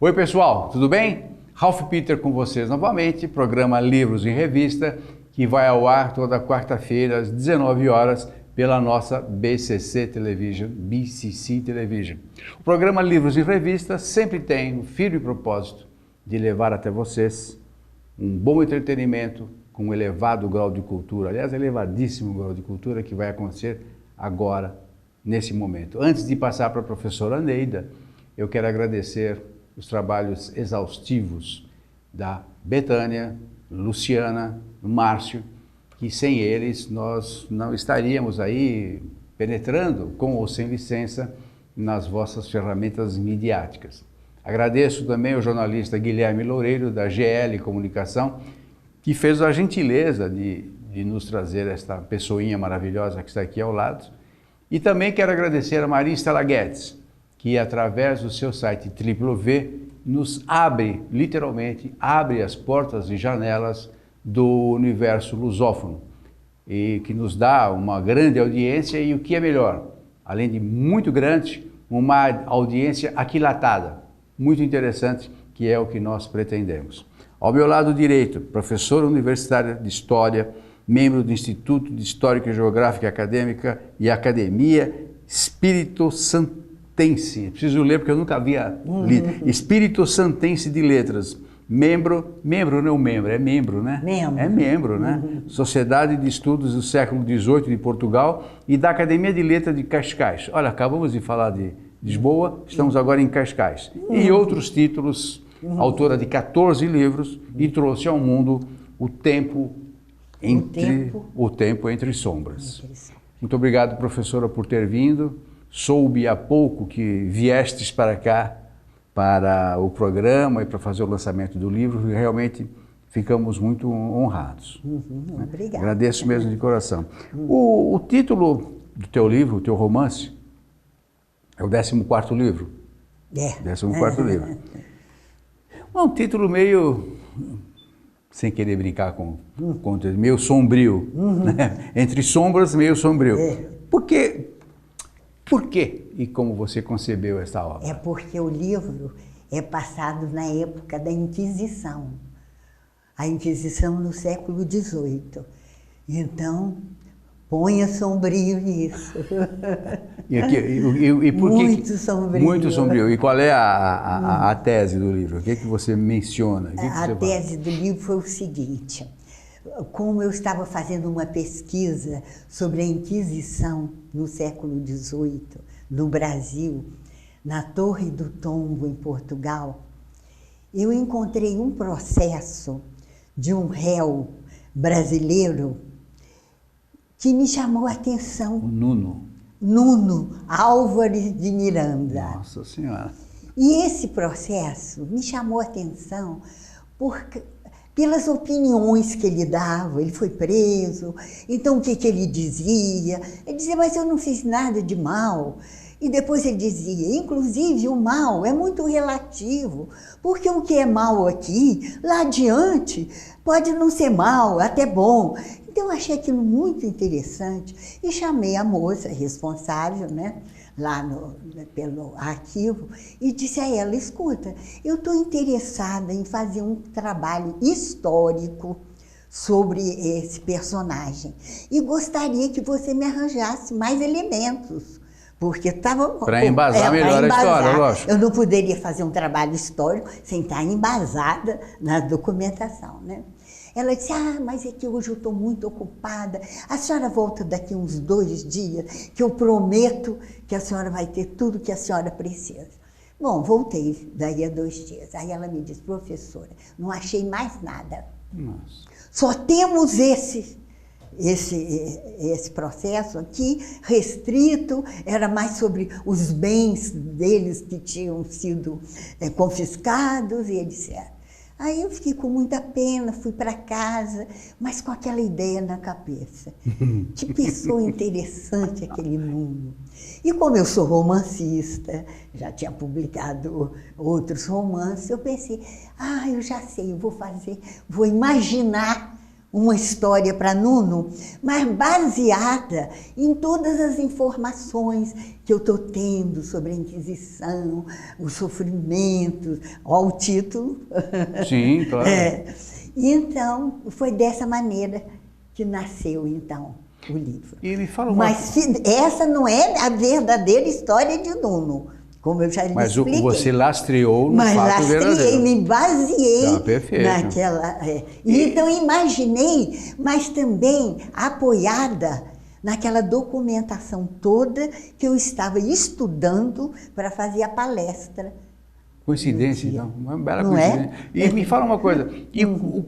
Oi pessoal, tudo bem? Ralph Peter com vocês novamente, programa Livros em Revista, que vai ao ar toda quarta-feira às 19 horas pela nossa BCC Television, BCC Television. O programa Livros em Revista sempre tem o firme propósito de levar até vocês um bom entretenimento com um elevado grau de cultura, aliás, elevadíssimo grau de cultura que vai acontecer agora, nesse momento. Antes de passar para a professora Neida, eu quero agradecer os trabalhos exaustivos da Betânia, Luciana, Márcio, que sem eles nós não estaríamos aí penetrando, com ou sem licença, nas vossas ferramentas midiáticas. Agradeço também ao jornalista Guilherme Loureiro, da GL Comunicação, que fez a gentileza de nos trazer esta pessoinha maravilhosa que está aqui ao lado. E também quero agradecer a Maria Estela Guedes, que através do seu site www nos abre, literalmente, abre as portas e janelas do universo lusófono e que nos dá uma grande audiência e o que é melhor, além de muito grande, uma audiência aquilatada, muito interessante, que é o que nós pretendemos. Ao meu lado direito, professora universitária de História, membro do Instituto de Histórica e Geográfica Acadêmica e Academia Espírito Santense. Preciso ler porque eu nunca havia lido. Espírito Santense de Letras. Membro não é membro, é membro, né? Membro. É membro, né? Sociedade de Estudos do Século XVIII de Portugal e da Academia de Letras de Cascais. Olha, acabamos de falar de Lisboa, estamos agora em Cascais. E outros títulos, autora de 14 livros e trouxe ao mundo O Tempo Entre Sombras. Muito obrigado, professora, por ter vindo. Soube há pouco que viestes para cá, para o programa e para fazer o lançamento do livro, e realmente ficamos muito honrados. Obrigada. Agradeço mesmo de coração. O título do teu livro, o teu romance, é o 14º livro? É. 14º livro. É um título meio, sem querer brincar com meio sombrio, né? Entre sombras, meio sombrio. Por quê e como você concebeu essa obra? É porque o livro é passado na época da Inquisição. A Inquisição no século XVIII. Então, ponha sombrio nisso. E por muito sombrio. Muito sombrio. E qual é a tese do livro? O que você menciona? A tese do livro foi o seguinte. Como eu estava fazendo uma pesquisa sobre a Inquisição no século XVIII, no Brasil, na Torre do Tombo, em Portugal, eu encontrei um processo de um réu brasileiro que me chamou a atenção. O Nuno. Nuno Álvares de Miranda. Nossa Senhora. E esse processo me chamou a atenção pelas opiniões que ele dava. Ele foi preso, então o que ele dizia? Ele dizia, mas eu não fiz nada de mal. E depois ele dizia, inclusive o mal é muito relativo, porque o que é mal aqui, lá adiante, pode não ser mal, até bom. Então eu achei aquilo muito interessante e chamei a moça responsável, né, lá pelo arquivo, e disse a ela, escuta, eu estou interessada em fazer um trabalho histórico sobre esse personagem e gostaria que você me arranjasse mais elementos, porque estava... Para embasar melhor a história, lógico. Eu não poderia fazer um trabalho histórico sem estar embasada na documentação, né? Ela disse, mas é que hoje eu estou muito ocupada, a senhora volta daqui uns 2 dias, que eu prometo que a senhora vai ter tudo que a senhora precisa. Bom, voltei daí a 2 dias. Aí ela me disse, professora, não achei mais nada. Nossa. Só temos esse processo aqui, restrito, era mais sobre os bens deles que tinham sido confiscados, e ele disse, Aí eu fiquei com muita pena, fui para casa, mas com aquela ideia na cabeça. Que pessoa interessante aquele mundo. E como eu sou romancista, já tinha publicado outros romances, eu pensei, eu já sei, eu vou imaginar uma história para Nuno, mas baseada em todas as informações que eu estou tendo sobre a Inquisição, os sofrimentos, olha o título. Sim, claro. E então, foi dessa maneira que nasceu, então, o livro. E me fala uma... Mas essa não é a verdadeira história de Nuno, como eu já lhe expliquei. Mas você lastreou no fato verdadeiro. Mas lastreei, me baseei perfeito. naquela... Então, imaginei, mas também apoiada naquela documentação toda que eu estava estudando para fazer a palestra. Coincidência, então, uma bela não coincidência. É? E me fala uma coisa,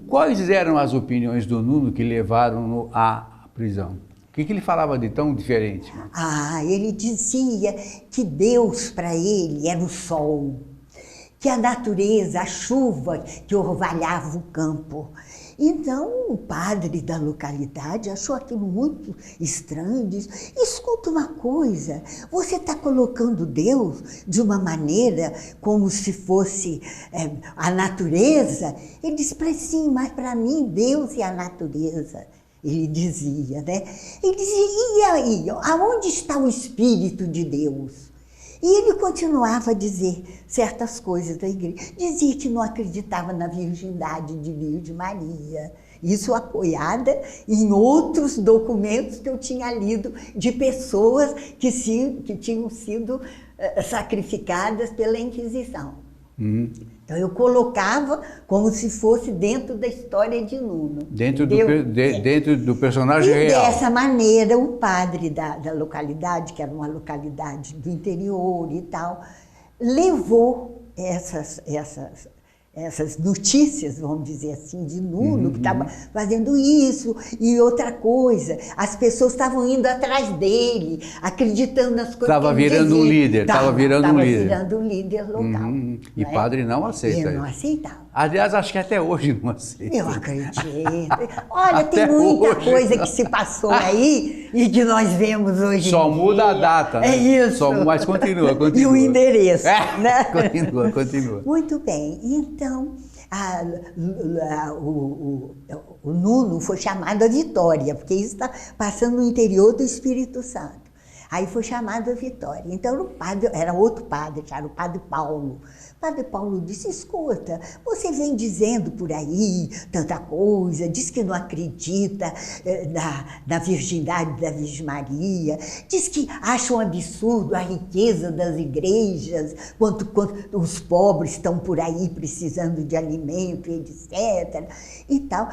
quais eram as opiniões do Nuno que levaram-no à prisão? O que ele falava de tão diferente? Ele dizia que Deus para ele era o sol, que a natureza, a chuva que orvalhava o campo. Então, o padre da localidade achou aquilo muito estranho, disse, escuta uma coisa, você está colocando Deus de uma maneira como se fosse a natureza? Ele disse, sim, mas para mim Deus é a natureza. Ele dizia, né? Ele dizia, e aí, aonde está o Espírito de Deus? E ele continuava a dizer certas coisas da igreja. Dizia que não acreditava na virgindade de Virgem Maria. Isso apoiada em outros documentos que eu tinha lido de pessoas que tinham sido sacrificadas pela Inquisição. Então eu colocava como se fosse dentro da história de Nuno. Dentro do personagem e real. Dessa maneira, o padre da localidade, que era uma localidade do interior e tal, levou essas notícias, vamos dizer assim, de Nuno, que estava fazendo isso, e outra coisa, as pessoas estavam indo atrás dele, acreditando nas coisas Estava que ele virando dizia. um líder, estava virando um líder local. E padre não aceita. Ele não aceitava. Aliás, acho que até hoje não aceita. Eu acredito. Olha, tem muita coisa que se passou aí e que nós vemos hoje Só em dia. muda a data, né? É isso. Mas continua. E o endereço, né? Continua. Muito bem. Então, o Nuno foi chamado a Vitória, porque isso está passando no interior do Espírito Santo. Aí foi chamado a Vitória. Então, o padre, era outro padre, era o padre Paulo. O padre Paulo disse, escuta, você vem dizendo por aí tanta coisa, diz que não acredita na virgindade da Virgem Maria, diz que acha um absurdo a riqueza das igrejas, quanto os pobres estão por aí precisando de alimento, etc. E tal.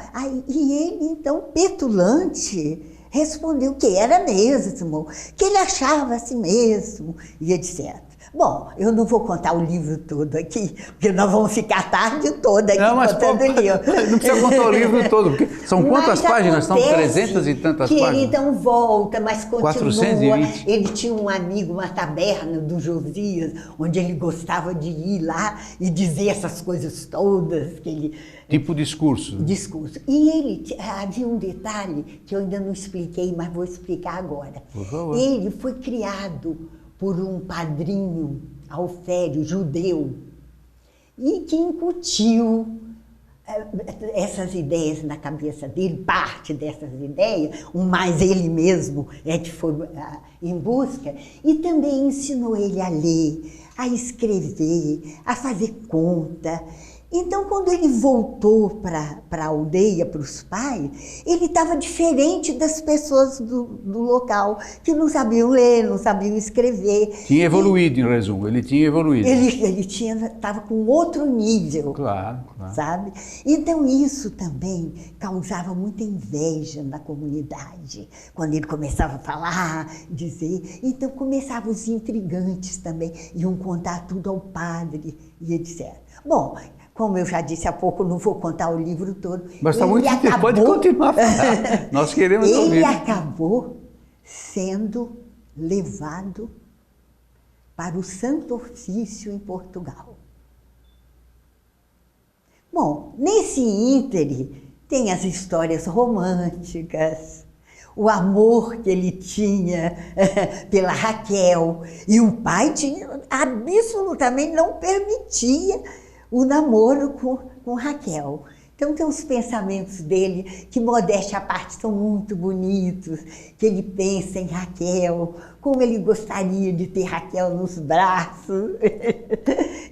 E ele, então, petulante, respondeu que era mesmo, que ele achava assim mesmo, e etc. Bom, eu não vou contar o livro todo aqui, porque nós vamos ficar a tarde toda aqui contando o livro. Não precisa contar o livro todo, porque são quantas páginas? São 300 e tantas páginas? Ele então volta, mas continua. 420. Ele tinha um amigo, uma taberna do Josias, onde ele gostava de ir lá e dizer essas coisas todas que ele... Tipo discurso. Discurso. E havia um detalhe que eu ainda não expliquei, mas vou explicar agora. Por favor. Ele foi criado por um padrinho alfério judeu e que incutiu essas ideias na cabeça dele, parte dessas ideias, mais ele mesmo é que foi em busca, e também ensinou ele a ler, a escrever, a fazer conta. Então, quando ele voltou para a aldeia, para os pais, ele estava diferente das pessoas do local, que não sabiam ler, não sabiam escrever. Tinha evoluído, em resumo, ele tinha evoluído. Ele estava com outro nível, claro. Sabe? Então, isso também causava muita inveja na comunidade, quando ele começava a falar, dizer. Então, começavam os intrigantes também, iam contar tudo ao padre e etc. Bom, como eu já disse há pouco, não vou contar o livro todo. Mas está muito tempo, pode continuar a falar. Nós queremos ouvir. Ele acabou sendo levado para o Santo Ofício em Portugal. Bom, nesse íntere tem as histórias românticas, o amor que ele tinha pela Raquel, e o pai absolutamente não permitia o namoro com Raquel. Então tem os pensamentos dele, que modéstia à parte são muito bonitos, que ele pensa em Raquel, como ele gostaria de ter Raquel nos braços,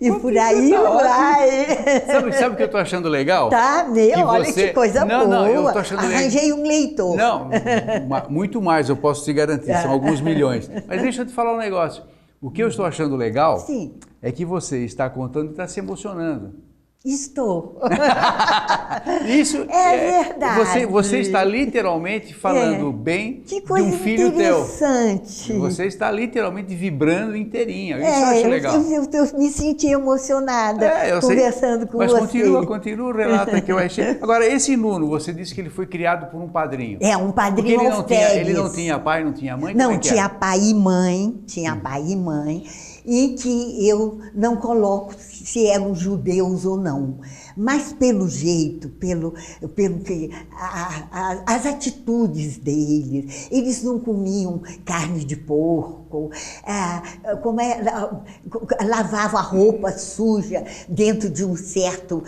e por aí vai. Sabe o que eu estou achando legal? Tá, olha que coisa boa. Não, eu tô achando Arranjei um leitor. Não, muito mais, eu posso te garantir, são alguns milhões. Mas deixa eu te falar um negócio. O que eu estou achando legal é que você está contando e está se emocionando. Estou. Isso é verdade. Você está literalmente falando bem que coisa de um filho teu. Interessante. Você está literalmente vibrando inteirinha. Isso eu acho legal. Eu me senti emocionada conversando com você. Mas continua o relato aqui. Agora, esse Nuno, você disse que ele foi criado por um padrinho. É, um padrinho ele não tinha pai, não tinha mãe? Não, tinha pai e mãe. Tinha pai e mãe. E que eu não coloco se eram judeus ou não, mas pelo jeito, pelo que as atitudes deles, eles não comiam carne de porco, lavavam a roupa suja dentro de um certo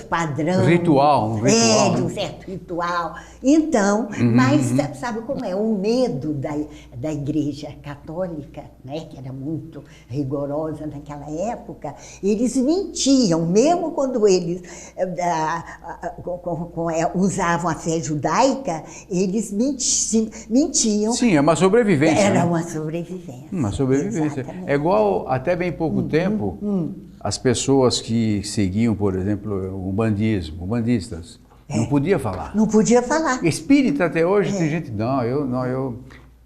padrão. Um ritual. De um certo ritual. Então, mas sabe como é? O medo da Igreja Católica, né, que era muito rigorosa naquela época, eles mentiam, mesmo quando eles usavam a fé judaica, eles mentiam. Sim, é uma sobrevivência. Era né? uma sobrevivência. Uma sobrevivência. Exatamente. É igual, até bem pouco tempo, as pessoas que seguiam, por exemplo, o bandistas, não podia falar. Não podia falar. Espírita até hoje tem gente,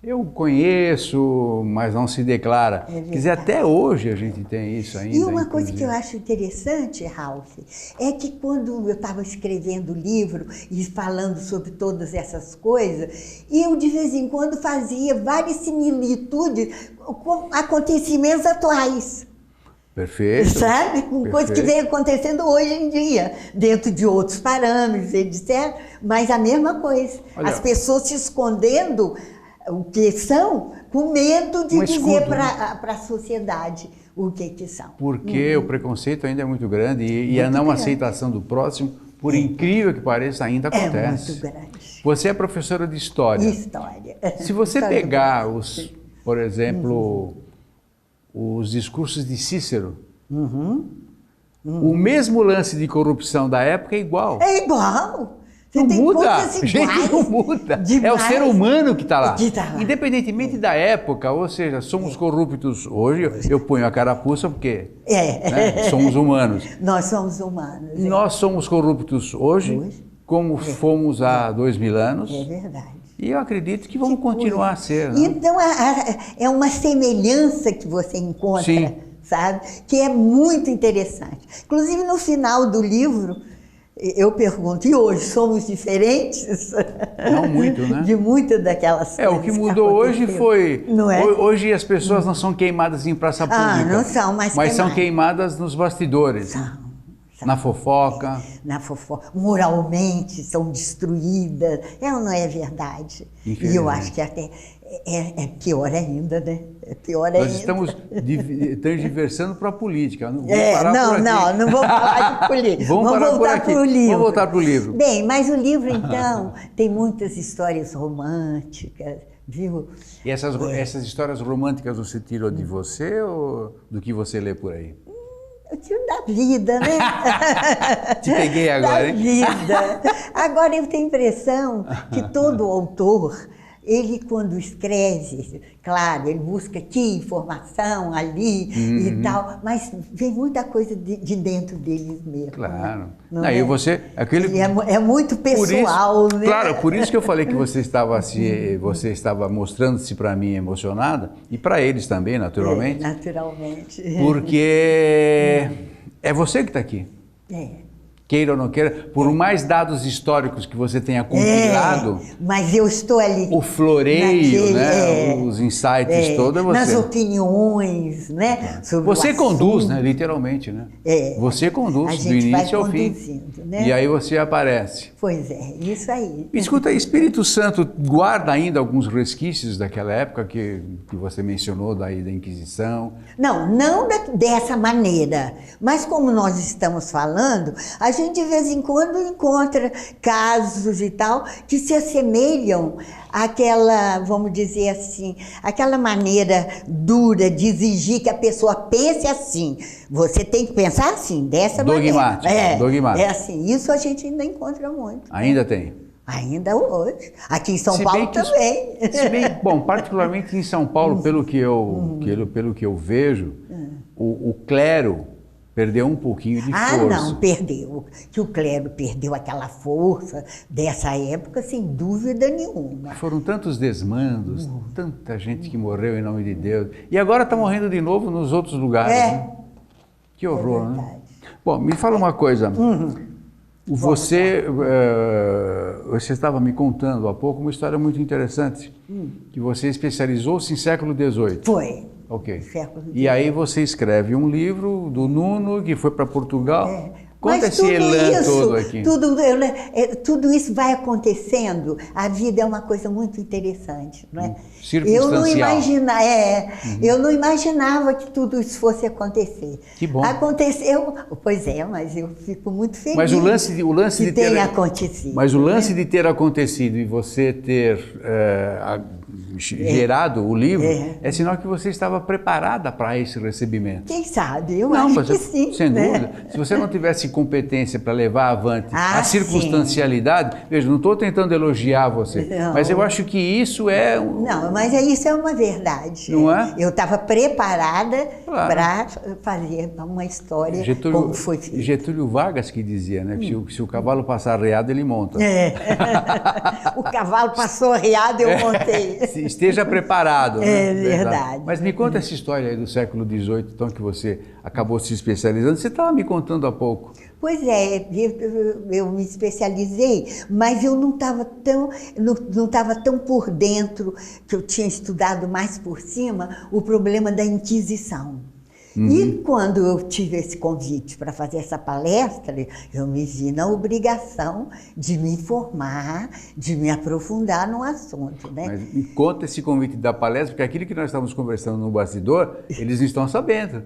eu conheço, mas não se declara. Quer dizer, até hoje a gente tem isso ainda. E uma coisa que eu acho interessante, Ralph, é que quando eu estava escrevendo o livro e falando sobre todas essas coisas, eu de vez em quando fazia várias similitudes com acontecimentos atuais. Perfeito. Sabe? Coisa que vem acontecendo hoje em dia, dentro de outros parâmetros, etc. Mas a mesma coisa. Olha, as pessoas se escondendo o que são, com medo de dizer para a sociedade o que são. Porque o preconceito ainda é muito grande e a não aceitação do próximo, por incrível que pareça, ainda acontece. É muito grande. Você é professora de História. História. Se você pegar, por exemplo, os discursos de Cícero, o mesmo lance de corrupção da época é igual. É igual. Não muda, gente, não muda. Demais. É o ser humano que está lá. lá. Independentemente da época, ou seja, somos corruptos hoje, eu ponho a carapuça porque né, somos humanos. Nós somos humanos. Nós somos corruptos hoje, como fomos há 2000 anos. É verdade. E eu acredito que vamos continuar a ser. Né? Então, é uma semelhança que você encontra, sabe? Que é muito interessante. Inclusive, no final do livro, eu pergunto, e hoje somos diferentes? Não muito, né? De muitas daquelas coisas. O que mudou hoje foi... Não é? Hoje as pessoas não são queimadas em praça pública. Não são, mas são queimadas nos bastidores. São. Na fofoca. Na fofoca. Moralmente são destruídas. Não é verdade. E eu acho que até é pior ainda, né? É pior ainda. Nós estamos tergiversando para a política. Não vou falar de política. Vamos voltar para o livro. Vamos voltar para o livro. Bem, mas o livro, então, tem muitas histórias românticas, viu? E essas histórias românticas você tirou de você ou do que você lê por aí? Eu tiro da vida, né? Te peguei agora, hein? Da vida. Agora eu tenho a impressão que todo autor, ele quando escreve, claro, ele busca aqui informação, ali e tal, mas vem muita coisa de dentro deles mesmo. Claro. Não Aí é? você, É muito pessoal, né? Claro, por isso que eu falei que você estava mostrando-se para mim emocionada e para eles também, naturalmente. Naturalmente. Porque é você que está aqui. Queira ou não queira, por mais dados históricos que você tenha compilado, mas eu estou ali. O floreio, né? Os insights todos é você. Nas opiniões, né? Sobre você conduz, né? Literalmente, né? Você conduz do início ao fim. Né? E aí você aparece. Pois é, isso aí. Escuta, Espírito Santo guarda ainda alguns resquícios daquela época que você mencionou, daí da Inquisição? Não dessa maneira. Mas como nós estamos falando, a gente gente de vez em quando encontra casos e tal que se assemelham àquela, vamos dizer assim, aquela maneira dura de exigir que a pessoa pense assim. Você tem que pensar assim, dessa Dogmático, maneira. dogmático. É assim, isso a gente ainda encontra muito. Ainda tem? Ainda hoje. Aqui em São Se Paulo bem que também. Se bem, bom, particularmente em São Paulo, pelo que eu vejo, o clero perdeu um pouquinho de força. Não, perdeu. Que o clero perdeu aquela força dessa época, sem dúvida nenhuma. Foram tantos desmandos, tanta gente que morreu em nome de Deus. E agora está morrendo de novo nos outros lugares. Né? Que horror, né? Bom, me fala uma coisa. Você estava me contando há pouco uma história muito interessante, que você especializou-se em século XVIII. Foi. Ok. Século E aí você escreve um livro do Nuno, que foi para Portugal. Conta esse elan todo aqui. Tudo isso vai acontecendo. A vida é uma coisa muito interessante, não é? Circunstancial. Eu não imaginava que tudo isso fosse acontecer. Que bom. Aconteceu, pois é, mas eu fico muito feliz. Mas o lance que tenha acontecido. Mas o lance de ter acontecido e você ter gerado o livro é sinal que você estava preparada para esse recebimento. Quem sabe? Eu acho que sim. Sem dúvida. Se você não tivesse competência para levar avante a circunstancialidade, veja, não estou tentando elogiar você, mas eu acho que isso é... Não, mas isso é uma verdade. Não é? Eu estava preparada para fazer uma história como foi feita. Getúlio Vargas que dizia, né? Que se o cavalo passar arreado, ele monta. O cavalo passou arreado, eu montei. Esteja preparado. É verdade. Mas me conta essa história aí do século XVIII, então, que você acabou se especializando. Você estava me contando há pouco. Pois é, eu me especializei, mas eu não estava tão por dentro, que eu tinha estudado mais por cima, o problema da Inquisição. E quando eu tive esse convite para fazer essa palestra, eu me vi na obrigação de me informar, de me aprofundar no assunto, né? Mas me conta esse convite da palestra, porque aquilo que nós estávamos conversando no bastidor, eles não estão sabendo.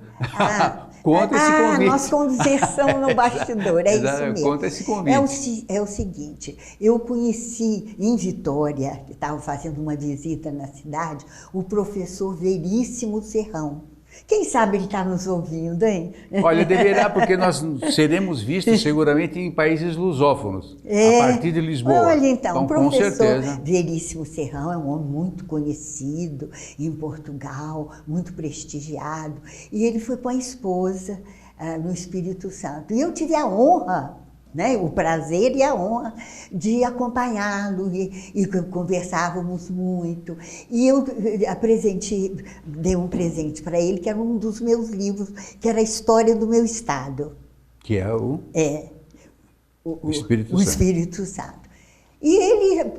Conta esse convite. Nós conversamos no bastidor, é isso mesmo. Conta esse convite. É o seguinte, eu conheci em Vitória, que estava fazendo uma visita na cidade, o professor Veríssimo Serrão. Quem sabe ele está nos ouvindo, hein? Olha, deverá, porque nós seremos vistos seguramente em países lusófonos, a partir de Lisboa. Olha, então, o professor com Veríssimo Serrão é um homem muito conhecido em Portugal, muito prestigiado, e ele foi com a esposa no Espírito Santo. E eu tive a honra, né, o prazer e a honra de acompanhá-lo e conversávamos muito. E eu dei um presente para ele, que era um dos meus livros, que era a História do Meu Estado. Que é o? O Espírito Santo. E ele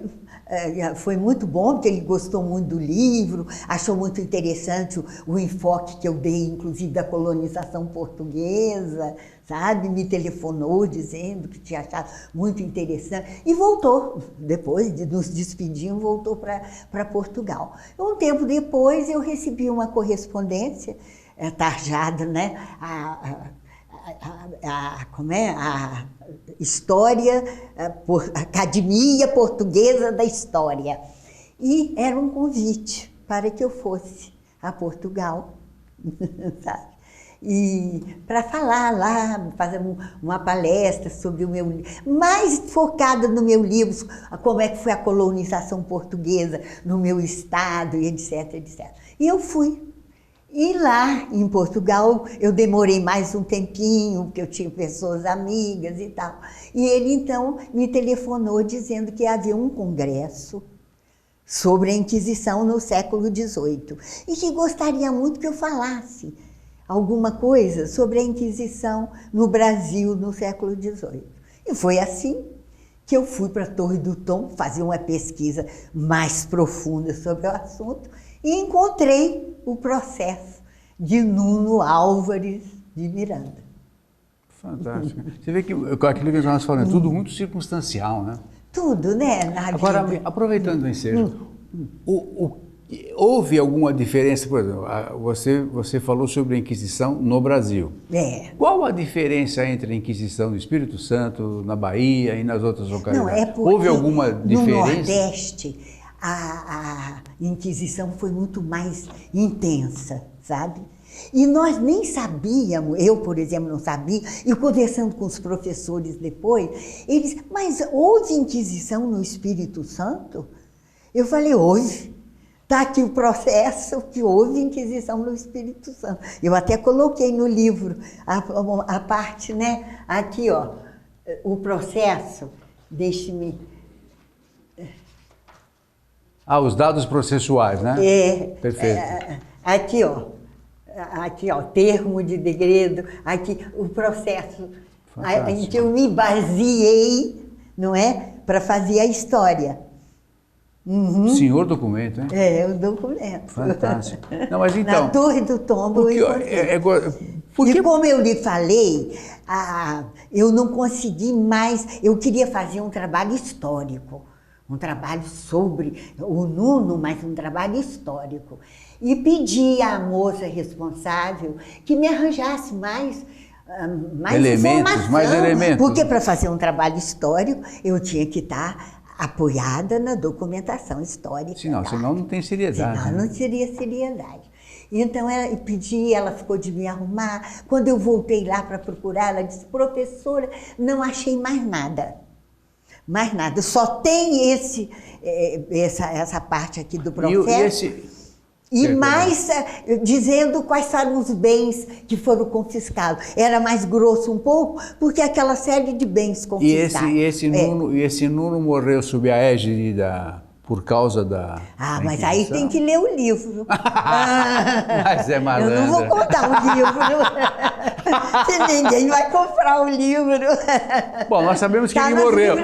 foi muito bom, porque ele gostou muito do livro, achou muito interessante o enfoque que eu dei, inclusive, da colonização portuguesa, sabe? Me telefonou dizendo que tinha achado muito interessante. E voltou, depois de nos despedirmos, voltou para Portugal. Um tempo depois, eu recebi uma correspondência tarjada, né? A História, Academia Portuguesa da História. E era um convite para que eu fosse a Portugal, sabe? E para falar lá, fazer uma palestra sobre o meu livro, mais focada no meu livro, como é que foi a colonização portuguesa no meu estado, e etc, etc. E eu fui. E lá em Portugal eu demorei mais um tempinho, porque eu tinha pessoas amigas e tal. E ele então me telefonou dizendo que havia um congresso sobre a Inquisição no século XVIII e que gostaria muito que eu falasse alguma coisa sobre a Inquisição no Brasil no século XVIII. E foi assim que eu fui para a Torre do Tom fazer uma pesquisa mais profunda sobre o assunto e encontrei o processo de Nuno Álvares de Miranda. Fantástico. Você vê que aquilo que nós falamos é tudo muito circunstancial, né? Tudo, né? Agora, aproveitando o ensejo, houve alguma diferença, por exemplo, você falou sobre a Inquisição no Brasil. Qual a diferença entre a Inquisição do Espírito Santo, na Bahia e nas outras localidades? Não, é porque houve alguma diferença? No Nordeste, a Inquisição foi muito mais intensa, sabe? E nós nem sabíamos, eu, por exemplo, não sabia, e conversando com os professores depois, eles, mas houve Inquisição no Espírito Santo? Eu falei, houve. Está aqui o processo que houve Inquisição no Espírito Santo. Eu até coloquei no livro a parte, né? Aqui, ó, o processo, deixe-me... Os dados processuais, né? Perfeito. Aqui, ó, termo de degredo, aqui o processo em que eu me baseei, não é? Para fazer a história. Uhum. Senhor documento, hein? O documento. Fantástico. Não, mas então... Na Torre do Tombo eu encontrei. E como eu lhe falei, eu não consegui mais, eu queria fazer um trabalho histórico, um trabalho sobre o Nuno, mas um trabalho histórico. E pedi à moça responsável que me arranjasse mais informação. Mais elementos. Porque para fazer um trabalho histórico, eu tinha que estar apoiada na documentação histórica. Senão não tem seriedade. Senão não teria seriedade. Então, eu pedi, ela ficou de me arrumar. Quando eu voltei lá para procurar, ela disse, professora, não achei mais nada. Mais nada. Só tem essa parte aqui do processo. E mais dizendo quais foram os bens que foram confiscados. Era mais grosso um pouco, porque aquela série de bens confiscados. E esse Nuno morreu sob a égide por causa da... mas aí tem que ler o livro. Mas é malandro. Eu não vou contar o livro. Se ninguém vai comprar o livro. Bom, nós sabemos que ele morreu.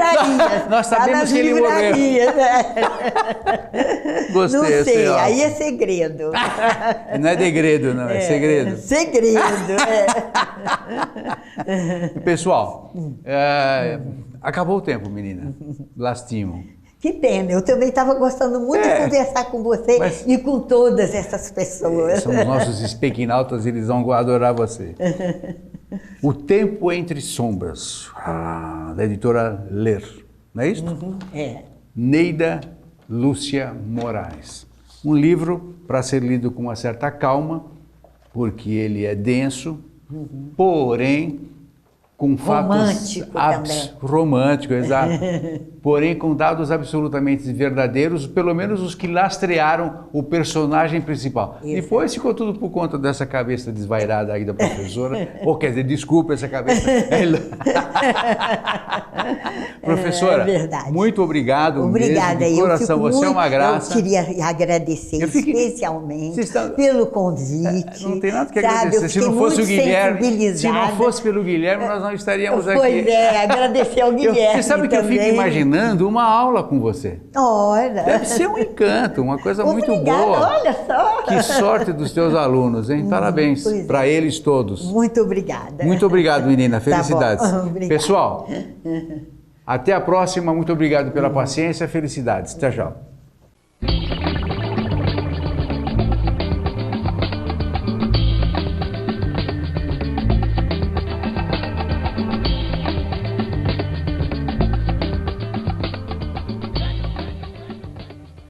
Nós sabemos que ele morreu. Gostei. Não sei, aí é segredo. Não é degredo, não, é segredo. Segredo, Pessoal, acabou o tempo, menina. Lastimo. Que pena, eu também estava gostando muito de conversar com você e com todas essas pessoas. São os nossos espequinautas, eles vão adorar você. O Tempo Entre Sombras, da editora Ler, não é isso? Neida Lúcia Moraes. Um livro para ser lido com uma certa calma, porque ele é denso, porém com fatos romântico, exato. Porém com dados absolutamente verdadeiros, pelo menos os que lastrearam o personagem principal. Exato. Depois ficou tudo por conta dessa cabeça desvairada aí da professora. Ou quer dizer, desculpa essa cabeça. Professora, muito obrigado. Obrigada, mesmo, de coração, você é uma graça. Eu queria agradecer especialmente pelo convite. Não tem nada que agradecer. Se não fosse o Guilherme, se não fosse pelo Guilherme, nós não estaríamos aqui. Pois agradecer ao Guilherme. Você sabe que eu fico imaginando uma aula com você. Ora. Deve ser um encanto, uma coisa muito boa. Olha só. Que sorte dos teus alunos, hein? Parabéns para eles todos. Muito obrigada. Muito obrigado, menina. Felicidades. Tá bom. Pessoal, até a próxima. Muito obrigado pela paciência. Felicidades. Até já.